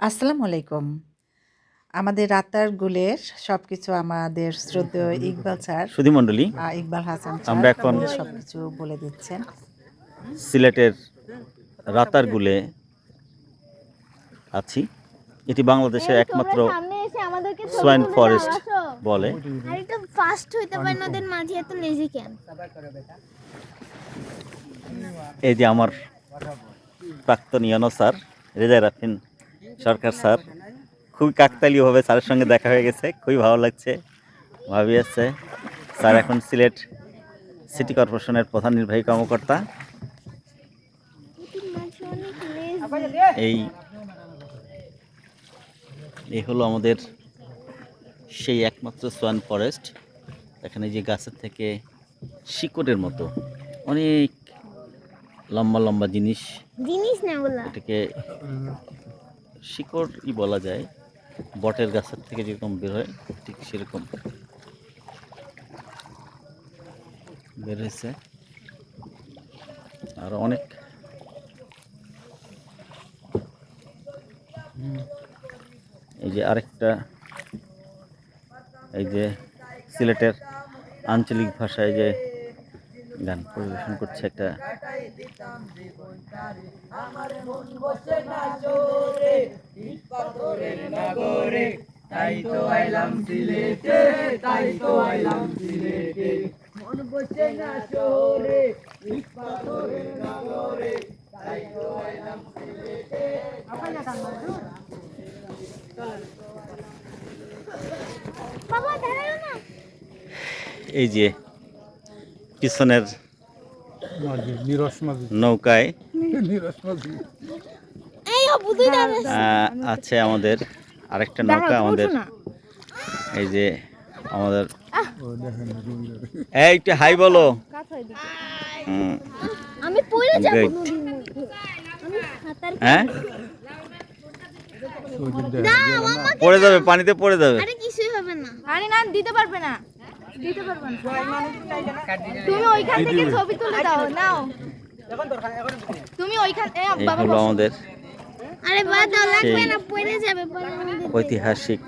আসসালামু আলাইকুম। আমাদের রাতারগুলের সবকিছু আমাদের শ্রদ্ধেয় ইকবাল স্যার, সুধীমণ্ডলী, ইকবাল হাসান আমরা স্যার এখন উনি সবকিছু বলে দিচ্ছেন। সিলেটের রাতারগুলে আছি। এটি বাংলাদেশের একমাত্র সোয়াইন ফরেস্ট বলে। আরেকটু ফাস্ট হইতে পারে না, দেন মাঝে এত লেজি কেন? এই যে আমার প্রাক্তন ইয়ানো স্যার, রেজা রাফিন সরকার স্যার, খুবই কাকতালীয়ভাবে স্যারের সঙ্গে দেখা হয়ে গেছে, খুবই ভালো লাগছে। ভাবি আছে স্যার এখন সিলেট সিটি কর্পোরেশনের প্রধান নির্বাহী কর্মকর্তা। এই হলো আমাদের সেই একমাত্র সোয়ান ফরেস্ট। এখানে যে গাছের থেকে শিকড়ের মতো অনেক লম্বা লম্বা জিনিস না বলা, এটাকে শিকড়ই বলা যায়। বটের গাছের থেকে যেরকম বের হয় ঠিক সেরকম বের হয়েছে। আর অনেক এই যে আরেকটা, এই যে সিলেটের আঞ্চলিক ভাষায় যে গান পরিবেশন করছে একটা, তাই তো আইলাম সিলেটে, তাই তো আইলাম সিলেটে, মন বসে না শহরে, ইট পাথরের নগরে, তাই তো আইলাম সিলেটে। বাবা দাঁড়াও না। এই যে পিছনের নৌকায় আছে আমাদের আরেকটা নৌকা। আমাদের এই যে আমাদের এইটা হাই বলো। আমি পড়ে যাব নদীর মধ্যে, আমি সাঁতার হ্যাঁ পড়ে যাবে, পানিতে পড়ে যাবে। আরে কিছুই হবে না। আরে না, দিতে পারবে না। তুমি ওইখান থেকে ছবি তুলে দাও, নাও তুমি ওইখান বাবা হলো আমাদের আরে বাবা দাও, লাগবে না, পড়ে যাবে ঐতিহাসিক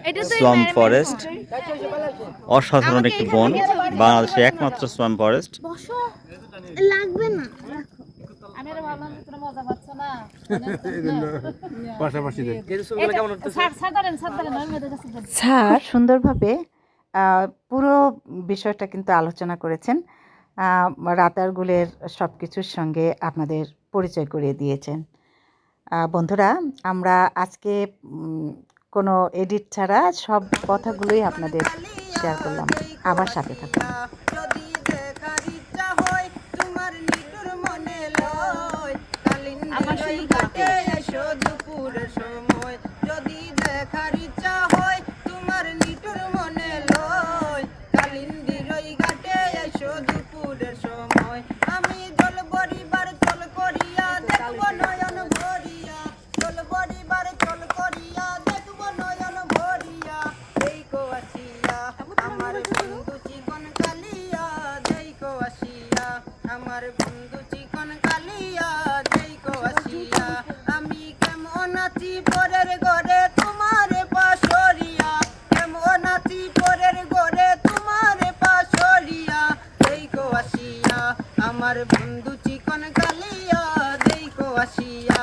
এটা তো সোয়াম ফরেস্ট। অসাধারণ একটি বন, বাংলাদেশের একমাত্র সোয়াম ফরেস্ট। বসো, লাগবে না। আমি আর ভাবলাম তোমরা মজা পাচ্ছ না। পাশাপাশি স্যার সুন্দরভাবে পুরো বিষয়টা কিন্তু আলোচনা করেছেন। রাতারগুলের সব কিছুর সঙ্গে আপনাদের পরিচয় করিয়ে দিয়েছেন। বন্ধুরা, আমরা আজকে কোনো এডিট ছাড়া সব কথাগুলোই আপনাদের শেয়ার করলাম। আবার সাথে থাকুন। আমার বন্ধু চিকন কালিয়া দেইকো আসিয়া, আমি কেমন আছি পরের ঘরে তোমার পাশরিয়া, কেমন আছি পরের ঘরে তোমার পাশরিয়া দেইকো আসিয়া, আমার বন্ধু চিকন কালিয়া দেইকো আসিয়া,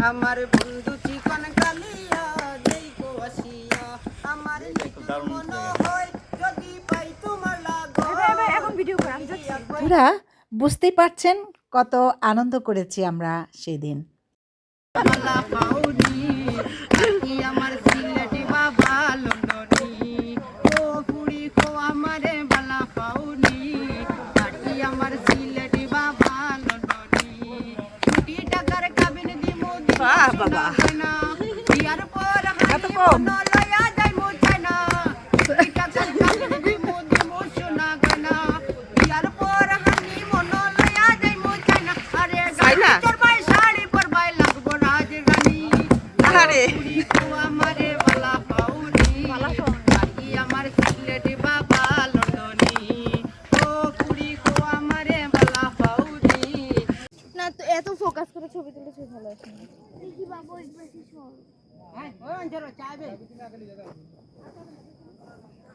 আমার বন্ধু চিকন কালিয়া দেইকো আসিয়া, আমার নিতুর মন হয় যদি পাই তোমার লাগো। এখন ভিডিও করে আমি যাচ্ছি। বন্ধুরা, বুঝতেই পারছেন কত আনন্দ করেছি আমরা সেই দিন। আমার সিলেটি বাবা লন্ডনি, ও পুরি কো আমারে বালা পাউনি, আমার সিলেটি বাবা লন্ডনি, কোটি টাকার কাবিন দিমু বাবা না, বিয়ার পর হাতে লয়া যাই মুছাই না, কোটি টাকার কাবিন দিমু সোনা গয়না, বিয়ার পর হানি মন লয়া যাই মুছাই না, আরে গাইনা তোর ভাই শাড়ি পর ভাই লাগবো রাজ রানী, আরে আমারে বালা পাউনি, আমার সিলেটি বাবা লন্ডনি, ও পুরি কো আমারে বালা পাউনি। না তো এত ফোকাস করে ছবি তুলেছো, ভালো আছে। বাবু ওই পাশে সর হ্যাঁ ওই অঞ্চল চাইবে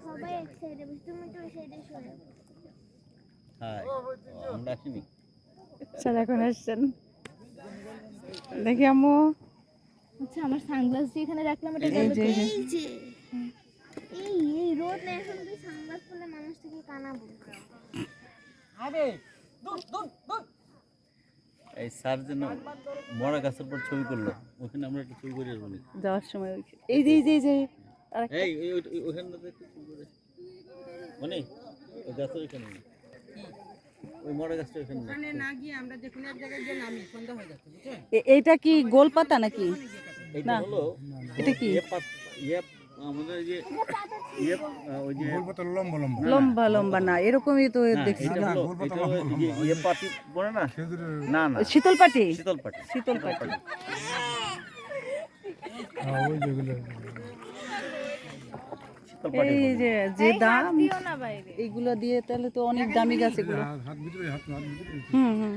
সবাই এক সাইডে বসে তুমি তো ওই সাইডে সরে হ্যাঁ আমরা আসিনি স্যার এখন আসছেন দেখি আম্মু আচ্ছা আমার সানগ্লাস দিয়ে এখানে রাখলাম এটা এই যে এই যে এই রোদ না এখন তুই সানগ্লাস পরলে মানুষ থেকে কানাবো আবে দূর দূর দূর এই স্যার যেন বড় গাছের উপর ছবি করলো ওখানে আমরা একটা ছবি করে আসবো নি। যাওয়ার সময় এই যে এই ওখানে ছবি করে মানে ওই গাছের ওখানে না। ওই বড় গাছটা ওখানে না। ওখানে না গিয়ে আমরা যে কোনো এক জায়গায় যে নামি সন্ধ্যা হয়ে যাচ্ছে বুঝছেন এইটা কি গোল পাতা নাকি এইটা হলো এটা কি আমাদের যে ইয়ে ওই যে লম্বা লম্বা না এরকমই তো দেখছি এটা হলো ইয়ে পাটি বলে না না না শীতল পাটি শীতল পাটি শীতল পাটি শীতল পাটি এই যে যে দাম দিও না বাইরে এইগুলো দিয়ে তাহলে তো অনেক দামি গাছ এগুলো হুম হুম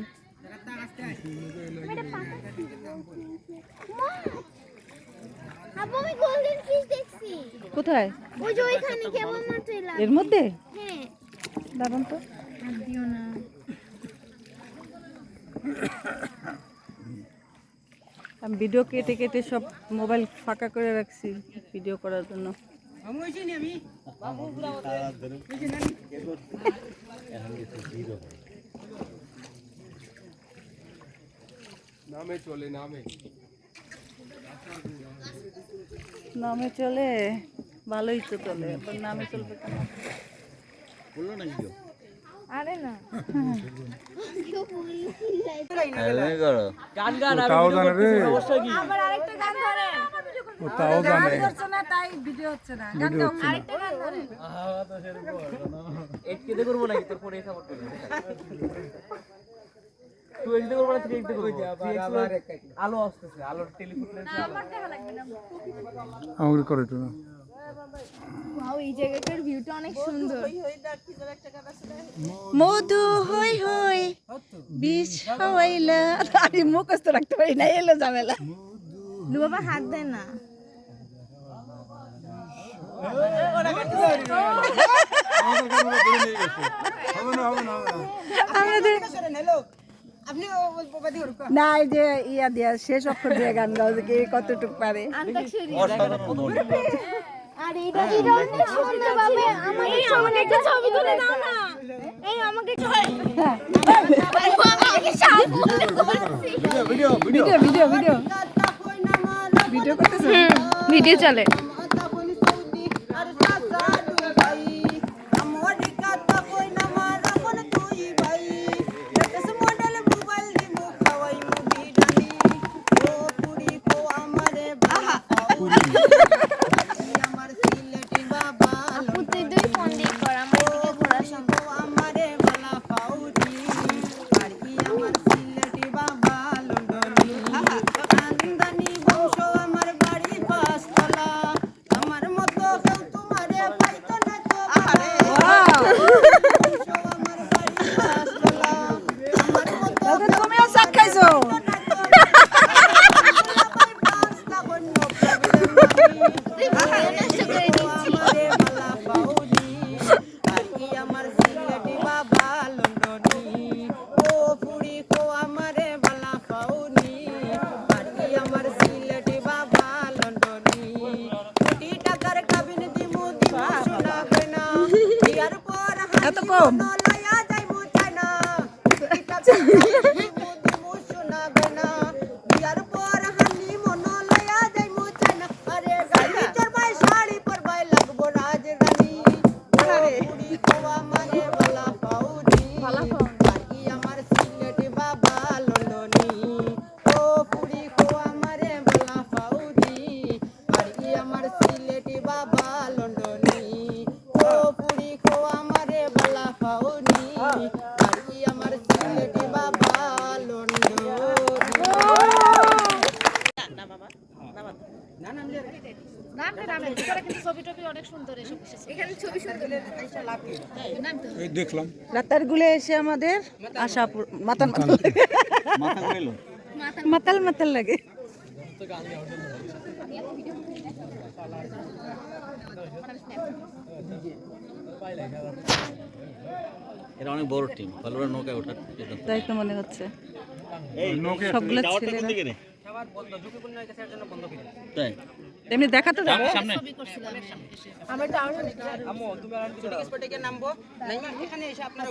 আব্বু আমি গোল্ডেন ফিশ দেখছি কোথায় ওই যে ওইখানে কেবল মাত্র এলাম এর মধ্যে হ্যাঁ দাঁড়ান তো দিও না আমি ভিডিও কেটে কেটে সব মোবাইল ফাঁকা করে রাখছি ভিডিও করার জন্য আমি হইছি নি আমি বাবু পুরা হতে হইছি না এখন কিছু জিরো নামে চলে ভালোই তো চলে আবার নামে চলবে কেন বললো না কি আরে না এই করো গান গান আর ভিডিও করতেছি অবশ্যই কি আবার আরেকটা গান ধরে আরেকটা গান ধরে এটকে দে করব নাকি তোর পরে সাপোর্ট করব তুই এদিকে করব না তুই এদিকে করব আলো আসতেছে আলোর টেলিফোন লেন্সে আলো আমার দেখা লাগবে না আমাকে করে তো ওয়াও এই জায়গাটার ভিউটা অনেক সুন্দর মধু হই হই বিষ হইলা আমি মুখস্থ রাখতে পারি না এলো ঝামেলা লু বাবা হাত দেয় না আমাদের হ্যালো আপনি বাদি করুন না এই যে ইয়া দিয়া শেষ অক্ষর দিয়ে গান গাও যে কে কতটুকু পারে আন্তাক্ষরী অসাধারণ মন আর এটা অনেক সুন্দর ভাবে আমাকে একটা ছবি তুলে দাও না এই আমাকে ভিডিও ভিডিও ভিডিও ভিডিও করতেছ ভিডিও চলে তুই দুই ফোন দিয়ে কর আমার এদিকে ঘোরা সম্ভব তুমিও চাক খাইছো এত কম দেখলাম রাতার গুলে এসে আমাদের আশা মাতাল মাথা ঘুরাইলো মাতাল মাতাল লাগে এরা অনেক বড় টিম ভালোরা নৌকায় ওঠার তাই তো মনে হচ্ছে এই সবগুলো যাওয়াটা কোন ছেলেরা। দিকে রে তাই এমনি দেখাতে যাবে সামনে নামবো নাইমা এখানে এসে আপনারা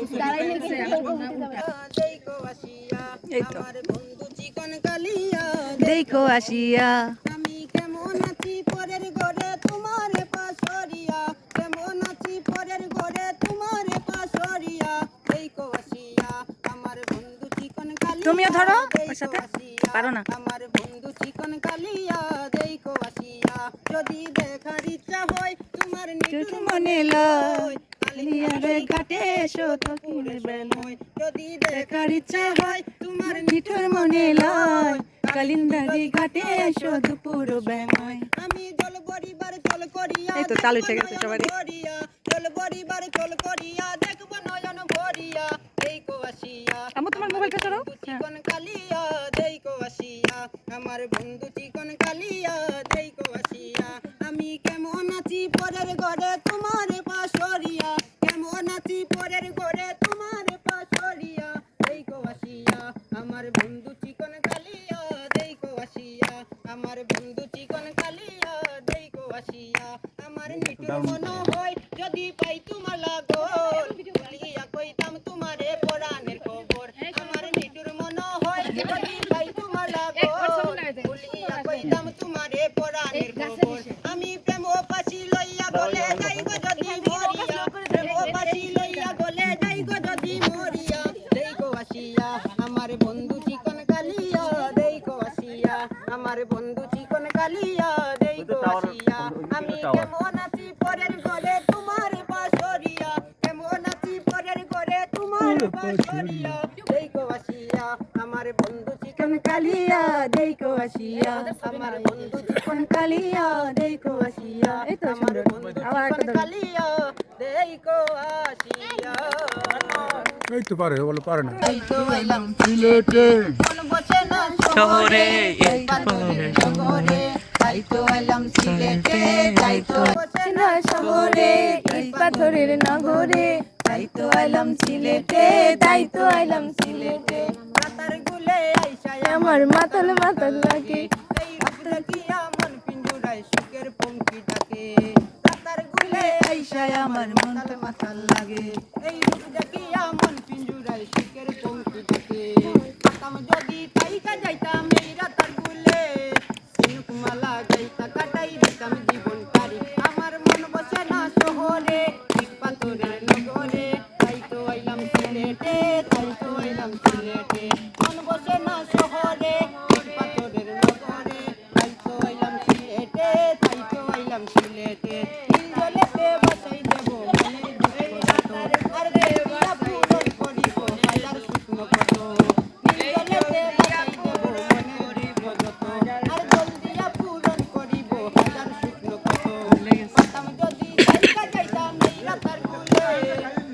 এই তো আমার বন্ধু চিকন কালিয়া দেখো আসিয়া আমি কেমন আছি পরের ঘরে তোমার পাশরিয়া কেমন আছি পরের ঘরে তোমার পাশরিয়া দেখো আসিয়া আমার বন্ধু চিকন কালিয়া তুমিও ধরো ওর দেখো সাথে আসিয়া, পারো না আমার বন্ধু চিকন কালিয়া দেখো আসিয়া যদি দেখার ইচ্ছা হয় তোমার নিঠুর মনে লয় কালিয়ারে ঘাটে এসো তো কিনে বেলায় যদি দেখার ইচ্ছা হয় তোমার নিঠুর মনে লয় কালিন্দারি ঘাটে এসো দুপুর বেলায় আমি জল বরিবার চল করিয়া এই তো চালু হয়ে গেছে সবারই। করিয়া জল বরিবার চল করিয়া দেখব নয়ন ভরিয়া দেখো আসিয়া আমু তোমার মোবাইলটা ধরো চিকন কালিয়া দেখো আসিয়া আমার বন্ধু চিকন কালিয়া দেখো আসিয়া আমি কেমন আছি পরের ঘরে তোমার পাশরিয়া কেমন আছি পরের ঘরে তোমার পাশরিয়া দেখো আসিয়া আমার বন্ধু চিকন কালিয়া দেখো আসিয়া আমার বন্ধু চিকন কালিয়া দেখো আসিয়া আমার নিঠুর মন হয় যদি পাই তোমার লাগল বলিয়া কইতাম তোমারে পরাণের খবর আমার নিঠুর মন হয় যদি পাই তোমার লাগল বলিয়া কইতাম তোমারে পরাণের খবর আমি প্রেম পাশি লইয়া বলে যাই গো যদি মরিয়া প্রেম পাশি লইয়া বলে যাই গো যদি মরিয়া দেখো আসিয়া আমার বন্ধু চিকন কালিয়া দেখো আসিয়া আমার বন্ধু চিকন কালিয়া দেখো আসিয়া আমি কেমন আছি পরের ঘরে তোমার পাশরিয়া কেমন আছি পরের ঘরে তোমার পাশরিয়া দেখো আসিয়া আমার বন্ধু চিকন কালিয়া দেখো আসিয়া আমার বন্ধু চিকন কালিয়া দেখো আসিয়া আমার বন্ধু চিকন কালিয়া দেখো আসিয়া এই তো পারে বলে পারে না এই তো এলাম সিলেটে মন বসে না শহরে এই পাথরের শহরে তাই তো এলাম সিলেটে তাই তো বসে না শহরে এই পাথরের নগরে তাই তো আইলাম সিলেটে তাই তো আইলাম সিলেটে রাতার গুলে আইসা আমার মাতাল মাতাল লাগে এই রূপ দেখিয়া মন পিঞ্জুরায় সুখের পঙ্কি ডাকে রাতার গুলে আইসা আমার মন তো মাতাল লাগে এই রূপ দেখিয়া মন পিঞ্জুরায় সুখের পঙ্কি ডাকে পাতাম যদি তাইকা যাইতাম এই রাতার গুলে সিনুকমালা যাইতা কাটাই দিতাম জীবন তারি আমার মন বসে না শহরে ঠিক পাথরের নগরে তাই তো আইলাম সিলেটে তাই তো আইলাম সিলেটে মন বসে না শহরে ঠিক পাথরের নগরে তাই তো আইলাম সিলেটে তাই তো আইলাম সিলেটে নীলজলেতে বসাই দেব মনের দুঃখ যত আর দেবিয়া পূরণ করিব হাজার শুকনো কত নীলজলেতে বসাই দেব মনের দুঃখ যত আর জলদিয়া পূরণ করিব হাজার শুকনো কত পাতাম যদি যাইতা যাইতাম এই রাতার কুলে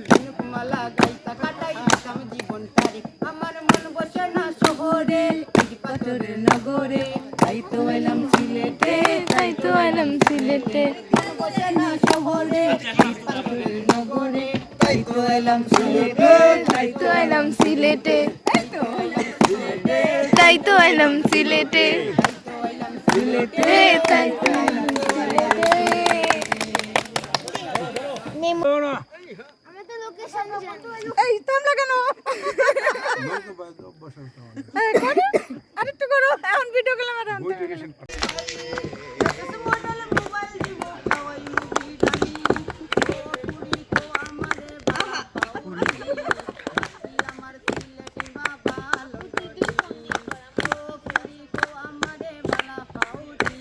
ঝিনুকমালা গাইতা কাটাই দিতাম জীবন তারি আমার মন বসে না শহরে ইট পাথরের নগরে তাই তো আইলাম সিলেটে তাই তো আইলাম সিলেটে মন বসে না শহরে ইট পাথরের নগরে তাই তো আইলাম সিলেটে তাই তো আইলাম সিলেটে তাই তো আইলাম সিলেটে সিলেটে তাই তো আইলাম আমরা তো লোকেশন জানি এই থামলা কেন আরেকটু করো এখন ভিডিও করলাম আর মডেল মোবাইল দিব খাওয়াই মুভি দামি ও পুরি তো আমারে বাবা আমার সিলেটি বাবা লন্ডনি ও পুরি তো আমারে বালা পাউডি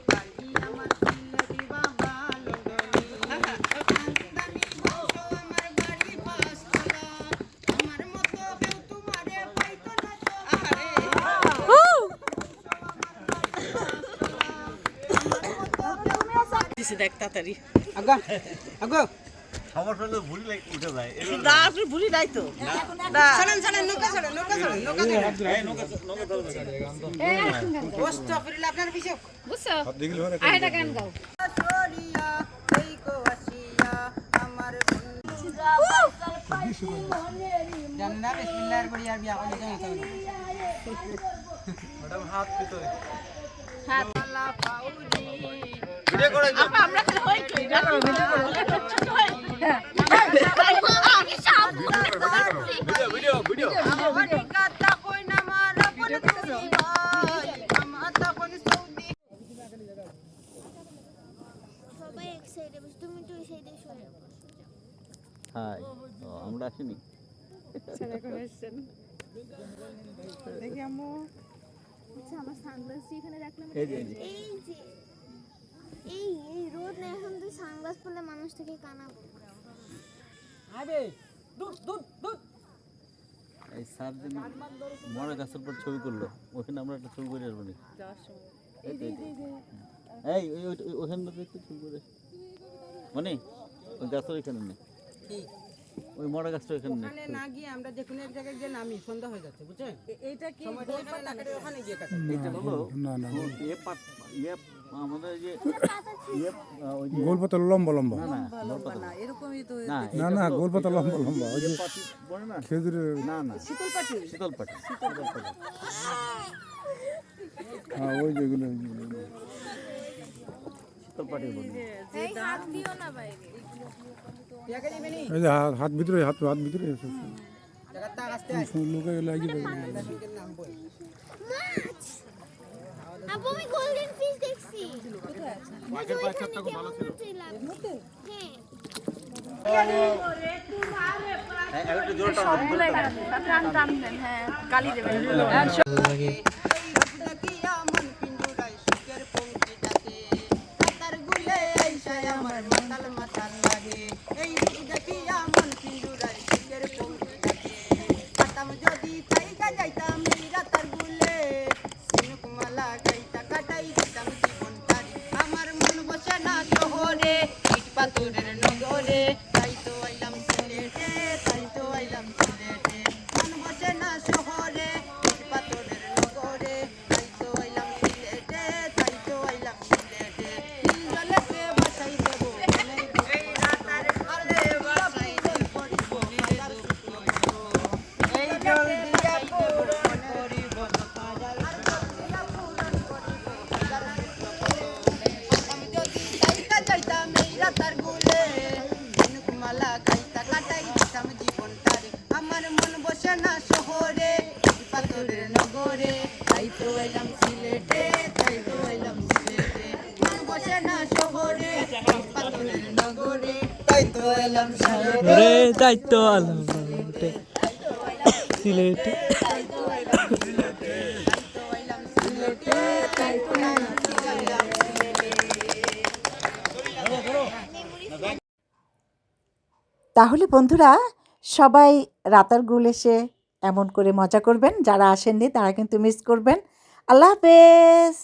বাকি আমার সিলেটি বাবা লন্ডনি দামি বংশ আমার বাড়ি পাঁচতলা আমার মতো কেউ তোমারে পাইতো না দেখ তাড়াতাড়ি আগো আগো সমস্যা হলে ভুল উঠে যায় না আপনি ভুলি নাই তো ছাড়েন ছাড়েন নৌকা ছাড়েন নৌকা ছাড়েন নৌকা কষ্ট করিলে আপনার পিছে বুঝছো আরেকটা গান গাও সরিয়া এই কো আসিয়া আমার জানেন না বিসমিল্লাহির বড়িয়ার বিয়া করলে কেমন হবে ম্যাডাম হাত ভিতরে হাত আলা পাউলি আপা আমরা তো হই কই দেখো ভিডিও করো আমারি কথা কই না মারা বল তুমি ভাই আমার তখন সৌদি সবাই এক সাইডে বসে তুমি তো ওই সাইডে সরে হাই আমরা আসিনি দেখি আম্মু আচ্ছা আমার সানগ্লাস এখানে রাখলাম এই যে এই যে এই রোদ না এখন তুই সানগ্লাস পরলে মানুষ থেকে কানাবো আবে দূর দূর দূর এই স্যার যে মরা গাছের উপর ছবি করলো ওখানে আমরা একটা ছবি করে আসবো নাকি এই ওখানে একটু ছবি করে মানে ওই গাছের ওইখানে নেই ওই মরা গাছটা ওইখানে নেই ওখানে না গিয়ে আমরা যে কোনো এক জায়গায় গিয়ে নামি সন্ধ্যা হয়ে যাচ্ছে বুঝছেন এইটা কি সময়টা এখানে না কেটে ওখানে গিয়ে কাটে এটা হলো না না আমাদের যে ওই যে গোল পাতা লম্বা লম্বা না না এরকমই তো না না না গোল পাতা লম্বা লম্বা ওই যে পাটি বলে না খেজুরের না না শীতল পাটি শীতল পাটি হ্যাঁ ওই যেগুলো শীতল পাটি বলে এই হাত দিও না বাইরে ইয়াকে দিবেন নি এই যে হাত ভিতরে হাত ভিতরে আছে জায়গাটা আসতে লোকে লাগিয়ে দেবে আসলে নাম বল আপু আমি গোল্ডেন ফিশ দেখছি আগের বাচ্চাটা খুব ভালো ছিল হ্যাঁ একটু জোরে টান টান দেন হ্যাঁ গালি দেবেন ডাকিয়া মন পিঞ্জুরাই সুখের পঙ্ক্তি ডাকে কাতার গুলে আইসায় আমার মাতাল মাতাল লাগে এই ডাকিয়া মন পিঞ্জুরাই সুখের পঙ্ক্তি ডাকে কাতাম যদি তাইকা যাইতাম এই রাতার গুলে সিনুক মালা গাইতা কাটাই দিতাম জীবন তারি আমার মন বসে না শহরে ইট পাথরের নগরে তাই তো আইলাম সিলেটে তাই তো আইলাম সিলেটে মন বসে না শহরে ইট পাথরের নগরে তাই তো আইলাম সিলেটে তাই তো আইলাম সিলেটে নীল জলেতে বাসাই দেব এই রাতার আরে বাসাই দেব পড়িব হাজার এই জল দিয়া পূরণ করিব হাজার আর জল দিয়া পূরণ করিব হাজার আমি যদি তাইকা যাইতাম এই রাতার গুলে ঝিনুক মালা গাইতা কাটাই দিতাম জীবন তারে আমার মন বসে না শহরে পাথরের নগরে তাই তো এলাম সিলেটে তাই তো এলাম সিলেটে মন বসে না শহরে পাথরের নগরে তাই তো এলাম সিলেটে রে দায়িত্ব আলাম সিলেটে তাই তো এলাম সিলেটে তাই তো এলাম সিলেটে তাই তো এলাম সিলেটে তাহলে বন্ধুরা সবাই রাতার গুল এসে এমন করে মজা করবেন, যারা আসেননি তারা কিন্তু মিস করবেন। আল্লাহ হাফেজ।